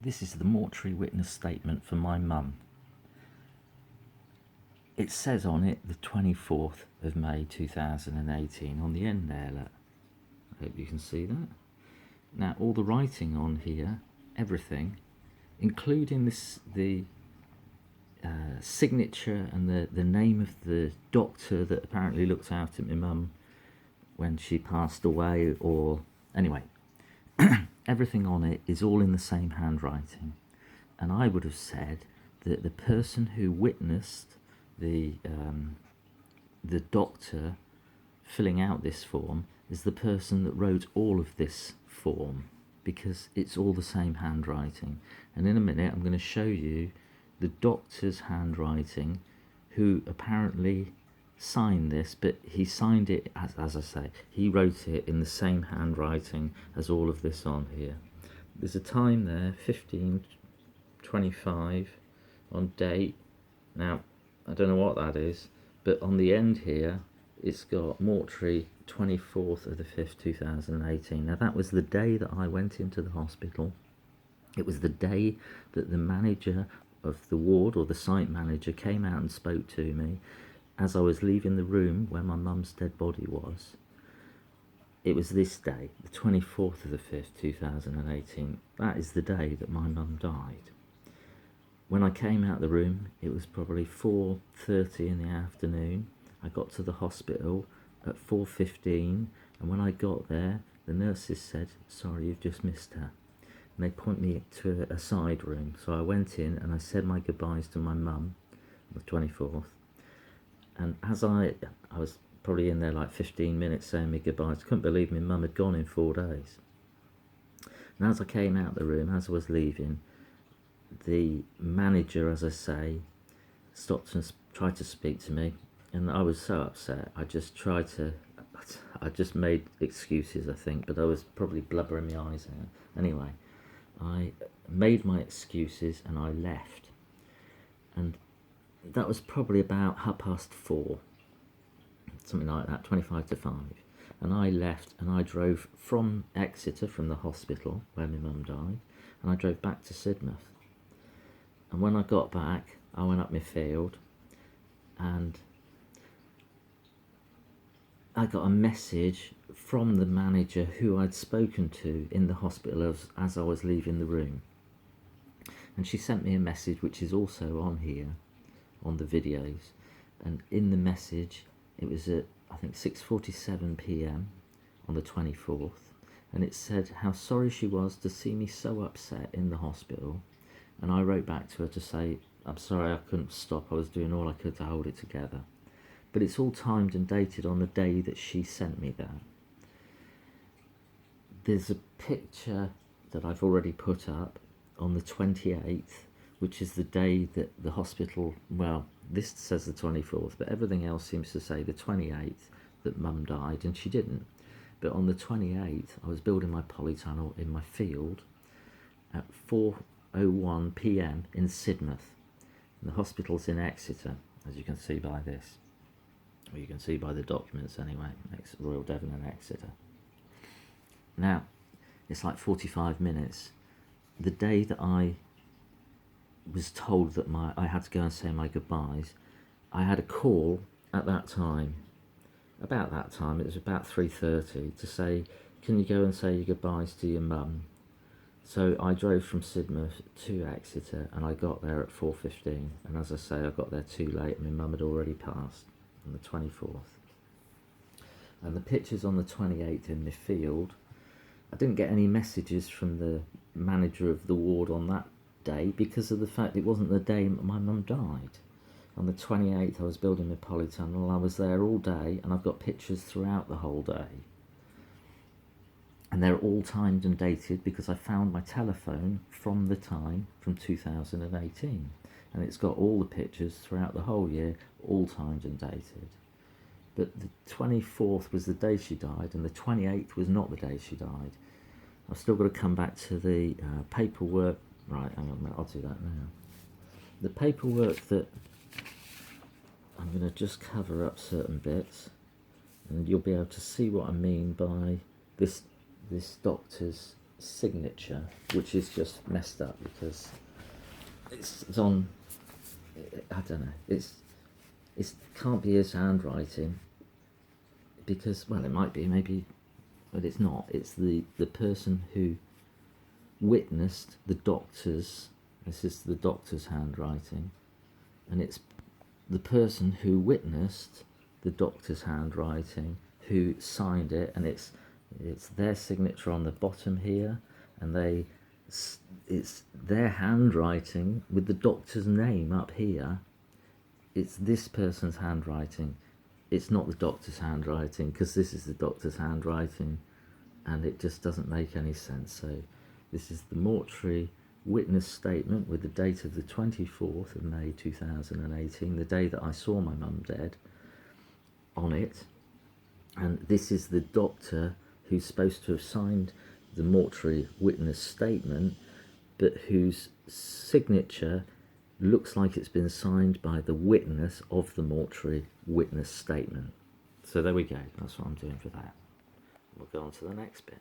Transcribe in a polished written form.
This is the mortuary witness statement for my mum. It says on it the 24th of May 2018 on the end there, look. I hope you can see that. Now all the writing on here, everything, including the signature and the name of the doctor that apparently looked after my mum when she passed away, or anyway, everything on it is all in the same handwriting. And I would have said that the person who witnessed the doctor filling out this form is the person that wrote all of this form, because it's all the same handwriting. And in a minute I'm going to show you the doctor's handwriting, who apparently signed this, but he signed it, as I say, he wrote it in the same handwriting as all of this on here. There's a time there, 15:25 on date. Now I don't know what that is, but on the end here it's got mortuary 24th of the 5th 2018. Now that was the day that I went into the hospital. It was the day that the manager of the ward, or the site manager, came out and spoke to me as I was leaving the room where my mum's dead body was. It was this day, the 24th of the 5th 2018. That is the day that my mum died. When I came out of the room, it was probably 4:30 in the afternoon. I got to the hospital at 4:15, and when I got there, the nurses said, "Sorry, you've just missed her." And they point me to a side room. So I went in and I said my goodbyes to my mum on the 24th. And as I was probably in there like 15 minutes saying my goodbyes, couldn't believe my mum had gone in 4 days. And as I came out of the room, as I was leaving, the manager, as I say, stopped and tried to speak to me, and I was so upset. I just made excuses, I think, but I was probably blubbering my eyes out. Anyway, I made my excuses and I left, and that was probably about 4:30, something like that, 25 to 5. And I left and I drove from Exeter, from the hospital where my mum died, and I drove back to Sidmouth. And when I got back, I went up my field and I got a message from the manager who I'd spoken to in the hospital as I was leaving the room. And she sent me a message which is also on here, on the videos. And in the message, it was at, I think, 6:47 p.m. on the 24th. And it said how sorry she was to see me so upset in the hospital. And I wrote back to her to say, "I'm sorry, I couldn't stop. I was doing all I could to hold it together." But it's all timed and dated on the day that she sent me that. There's a picture that I've already put up on the 28th, which is the day that the hospital, well, this says the 24th, but everything else seems to say the 28th that Mum died, and she didn't. But on the 28th, I was building my polytunnel in my field at 4:01 p.m. in Sidmouth. And the hospital's in Exeter, as you can see by this. Or you can see by the documents anyway, Royal Devon and Exeter. Now, it's like 45 minutes. The day that I was told that I had to go and say my goodbyes, I had a call at that time, about that time, it was about 3:30, to say, "Can you go and say your goodbyes to your mum?" So I drove from Sidmouth to Exeter, and I got there at 4:15, and as I say, I got there too late, and my mum had already passed on the 24th. And the pictures on the 28th in the field, I didn't get any messages from the manager of the ward on that day because of the fact it wasn't the day my mum died. On the 28th I was building my polytunnel, I was there all day, and I've got pictures throughout the whole day. And they're all timed and dated because I found my telephone from the time from 2018. And it's got all the pictures throughout the whole year, all timed and dated. But the 24th was the day she died, and the 28th was not the day she died. I've still got to come back to the paperwork. Right, hang on a minute, I'll do that now. The paperwork that I'm going to just cover up certain bits, and you'll be able to see what I mean by this doctor's signature, which is just messed up because it's on. I don't know. It can't be his handwriting because, well, it might be, maybe, but it's not. It's the person who witnessed the doctor's. This is the doctor's handwriting, and it's the person who witnessed the doctor's handwriting who signed it, and it's their signature on the bottom here, and it's their handwriting with the doctor's name up here. It's this person's handwriting. It's not the doctor's handwriting, because this is the doctor's handwriting, and it just doesn't make any sense. So this is the mortuary witness statement with the date of the 24th of May 2018, the day that I saw my mum dead, on it. And this is the doctor who's supposed to have signed the mortuary witness statement, but whose signature looks like it's been signed by the witness of the mortuary witness statement. So there we go. That's what I'm doing for that. We'll go on to the next bit.